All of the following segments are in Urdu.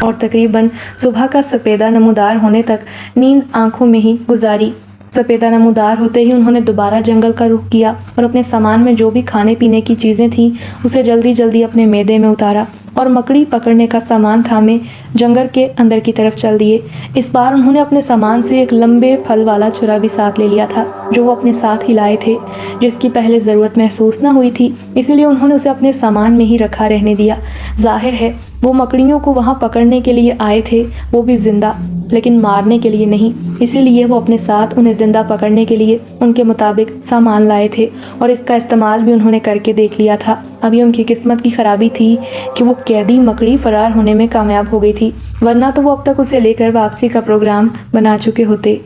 اور تقریباً صبح کا سپیدہ نمودار ہونے تک نیند آنکھوں میں ہی گزاری۔ سپیدہ نمودار ہوتے ہی انہوں نے دوبارہ جنگل کا رخ کیا اور اپنے سامان میں جو بھی کھانے پینے کی چیزیں تھیں اسے جلدی جلدی اپنے میدے میں اتارا اور مکڑی پکڑنے کا سامان تھامے جنگل کے اندر کی طرف چل دیے۔ اس بار انہوں نے اپنے سامان سے ایک لمبے پھل والا چھرا بھی ساتھ لے لیا تھا جو وہ اپنے ساتھ ہی لائے تھے، جس کی پہلے ضرورت محسوس نہ ہوئی تھی، اسی لیے انہوں نے اسے اپنے سامان میں ہی رکھا رہنے دیا۔ ظاہر ہے وہ مکڑیوں کو وہاں پکڑنے کے لیے آئے تھے، وہ بھی زندہ، لیکن مارنے کے لیے نہیں، اسی لیے وہ اپنے ساتھ انہیں زندہ پکڑنے کے لیے ان کے مطابق سامان لائے تھے اور اس کا استعمال بھی انہوں نے کر کے دیکھ لیا تھا۔ ابھی ان کی قسمت کی خرابی تھی کہ وہ قیدی مکڑی فرار ہونے میں کامیاب ہو گئی تھی، ورنہ تو وہ اب تک اسے لے کر واپسی کا پروگرام بنا چکے ہوتے۔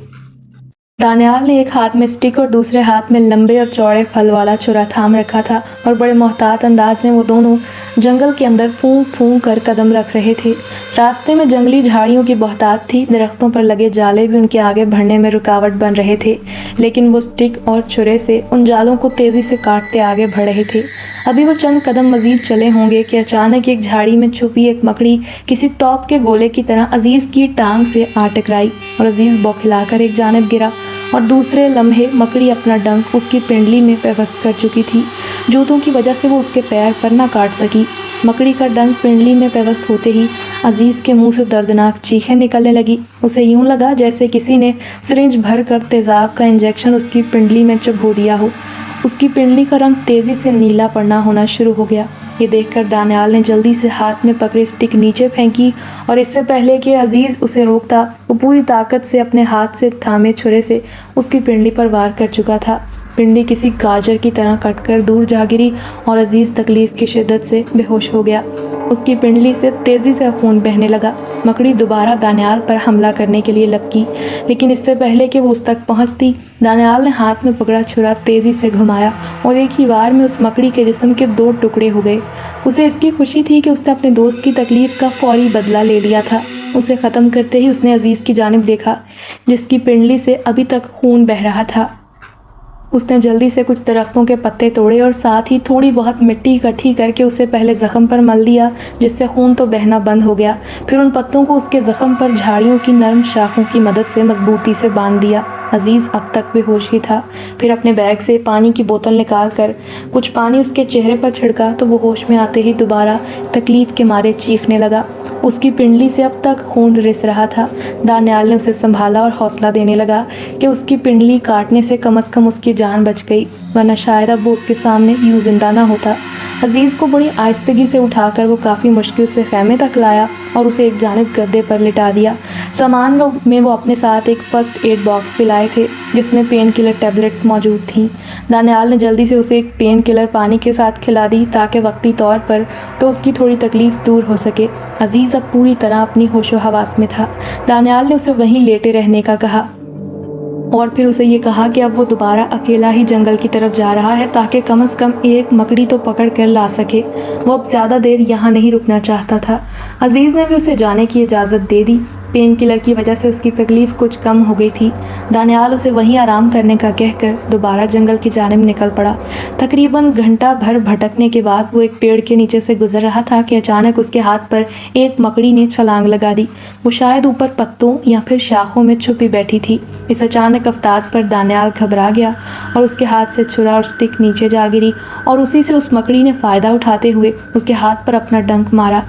دانیال نے ایک ہاتھ میں اسٹک اور دوسرے ہاتھ میں لمبے اور چوڑے پھل والا چھرا تھام رکھا تھا اور بڑے محتاط انداز میں وہ دونوں جنگل کے اندر پھونک پھونک کر قدم رکھ رہے تھے۔ راستے میں جنگلی جھاڑیوں کی بہتات تھی، درختوں پر لگے جالے بھی ان کے آگے بڑھنے میں رکاوٹ بن رہے تھے، لیکن وہ اسٹک اور چھرے سے ان جالوں کو تیزی سے کاٹتے آگے بڑھ رہے تھے۔ ابھی وہ چند قدم مزید چلے ہوں گے کہ اچانک ایک جھاڑی میں چھپی ایک مکڑی کسی توپ کے گولے کی طرح عزیز کی ٹانگ سے آ ٹکرائی اور عزیز بوکھلا کر ایک جانب گرا اور دوسرے لمحے مکڑی اپنا ڈنک اس کی پنڈلی میں پیوست کر چکی تھی۔ جوتوں کی وجہ سے وہ اس کے پیر پر نہ کاٹ سکی۔ مکڑی کا ڈنک پنڈلی میں پیوست ہوتے ہی عزیز کے منہ سے دردناک چیخیں نکلنے لگی۔ اسے یوں لگا جیسے کسی نے سرنج بھر کر تیزاب کا انجیکشن اس کی پنڈلی میں چبھو دیا ہو۔ اس کی پنڈلی کا رنگ تیزی سے نیلا پڑنا ہونا شروع ہو گیا۔ یہ دیکھ کر دانیال نے جلدی سے ہاتھ میں پکڑی اسٹک نیچے پھینکی اور اس سے پہلے کہ عزیز اسے روکتا، وہ پوری طاقت سے اپنے ہاتھ سے تھامے چھرے سے اس کی پنڈلی پر وار کر چکا تھا۔ پنڈلی کسی گاجر کی طرح کٹ کر دور جا گری اور عزیز تکلیف کی شدت سے بے ہوش ہو گیا۔ اس کی پنڈلی سے تیزی سے خون بہنے لگا۔ مکڑی دوبارہ دانیال پر حملہ کرنے کے لیے لپکی، لیکن اس سے پہلے کہ وہ اس تک پہنچتی، دانیال نے ہاتھ میں پکڑا چھرا تیزی سے گھمایا اور ایک ہی وار میں اس مکڑی کے جسم کے 2 ٹکڑے ہو گئے۔ اسے اس کی خوشی تھی کہ اس نے اپنے دوست کی تکلیف کا فوری بدلہ لے لیا تھا۔ اسے ختم کرتے ہی اس نے عزیز کی جانب دیکھا جس کی پنڈلی سے ابھی تک خون بہہ رہا تھا۔ اس نے جلدی سے کچھ درختوں کے پتے توڑے اور ساتھ ہی تھوڑی بہت مٹی اکٹھی کر کے اسے پہلے زخم پر مل دیا، جس سے خون تو بہنا بند ہو گیا۔ پھر ان پتوں کو اس کے زخم پر جھاڑیوں کی نرم شاخوں کی مدد سے مضبوطی سے باندھ دیا۔ عزیز اب تک بے ہوش ہی تھا۔ پھر اپنے بیگ سے پانی کی بوتل نکال کر کچھ پانی اس کے چہرے پر چھڑکا تو وہ ہوش میں آتے ہی دوبارہ تکلیف کے مارے چیخنے لگا۔ اس کی پنڈلی سے اب تک خون رس رہا تھا۔ دانیال نے اسے سنبھالا اور حوصلہ دینے لگا کہ اس کی پنڈلی کاٹنے سے کم از کم اس کی جان بچ گئی، ورنہ شاید اب وہ اس کے سامنے یوں زندہ نہ ہوتا۔ عزیز کو بڑی آہستگی سے اٹھا کر وہ کافی مشکل سے خیمے تک لایا اور اسے ایک جانب گدے پر لٹا دیا۔ سامان میں وہ اپنے ساتھ ایک فرسٹ ایڈ باکس بھی لائے تھے جس میں پین کلر ٹیبلٹس موجود تھیں۔ دانیال نے جلدی سے اسے ایک پین کلر پانی کے ساتھ کھلا دی تاکہ وقتی طور پر تو اس کی تھوڑی تکلیف دور ہو سکے۔ عزیز اب پوری طرح اپنی ہوش و حواس میں تھا۔ دانیال نے اسے وہیں لیٹے رہنے کا کہا اور پھر اسے یہ کہا کہ اب وہ دوبارہ اکیلا ہی جنگل کی طرف جا رہا ہے تاکہ کم از کم ایک مکڑی تو پکڑ کر لا سکے۔ وہ اب زیادہ دیر یہاں نہیں رکنا چاہتا تھا۔ عزیز نے بھی اسے جانے کی اجازت دے دی۔ پین کلر کی وجہ سے اس کی تکلیف کچھ کم ہو گئی تھی۔ دانیال اسے وہیں آرام کرنے کا کہہ کر دوبارہ جنگل کی جانب نکل پڑا۔ تقریباً گھنٹہ بھر بھٹکنے کے بعد وہ ایک پیڑ کے نیچے سے گزر رہا تھا کہ اچانک اس کے ہاتھ پر ایک مکڑی نے چھلانگ لگا دی۔ وہ شاید اوپر پتوں یا پھر شاخوں میں چھپی بیٹھی تھی۔ اس اچانک افتاد پر دانیال گھبرا گیا اور اس کے ہاتھ سے چھرا اور اسٹک نیچے جا گری اور اسی سے اس مکڑی نے فائدہ اٹھاتے ہوئے اس کے ہاتھ پر اپنا ڈنک مارا۔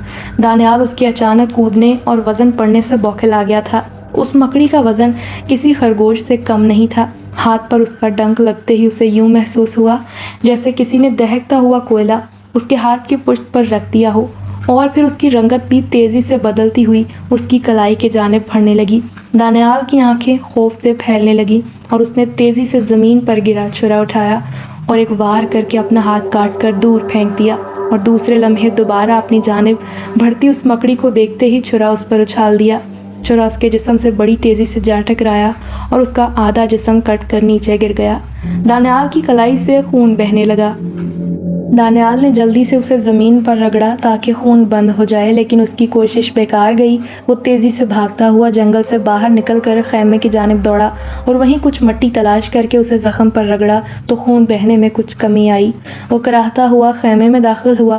دانیال اس کے اچانک کودنے اور وزن پڑنے سے بوکھلا گیا تھا۔ اس مکڑی کا وزن کسی خرگوش سے کم نہیں تھا۔ ہاتھ پر اس کا ڈنک لگتے ہی اسے یوں محسوس ہوا جیسے کسی نے دہکتا ہوا کوئلہ اس کے ہاتھ کی پشت پر رکھ دیا ہو، اور پھر اس کی رنگت بھی تیزی سے بدلتی ہوئی اس کی کلائی کے جانب بڑھنے لگی۔ دانیال کی آنکھیں خوف سے پھیلنے لگی اور اس نے تیزی سے زمین پر گرا چھرا اٹھایا اور ایک وار کر کے اپنا ہاتھ کاٹ کر دور پھینک دیا اور دوسرے لمحے دوبارہ اپنی جانب بڑھتی اس مکڑی کو دیکھتے ہی چھرا اس پر اچھال دیا۔ چھرا اس کے جسم سے بڑی تیزی سے جا ٹکرایا اور اس کا آدھا جسم کٹ کر نیچے گر گیا۔ دانیال کی کلائی سے خون بہنے لگا۔ دانیال نے جلدی سے اسے زمین پر رگڑا تاکہ خون بند ہو جائے، لیکن اس کی کوشش بیکار گئی۔ وہ تیزی سے بھاگتا ہوا جنگل سے باہر نکل کر خیمے کی جانب دوڑا اور وہیں کچھ مٹی تلاش کر کے اسے زخم پر رگڑا تو خون بہنے میں کچھ کمی آئی۔ وہ کراہتا ہوا خیمے میں داخل ہوا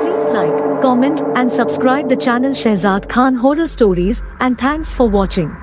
Please like, comment and subscribe the channel Shehzad Khan Horror Stories and thanks for watching.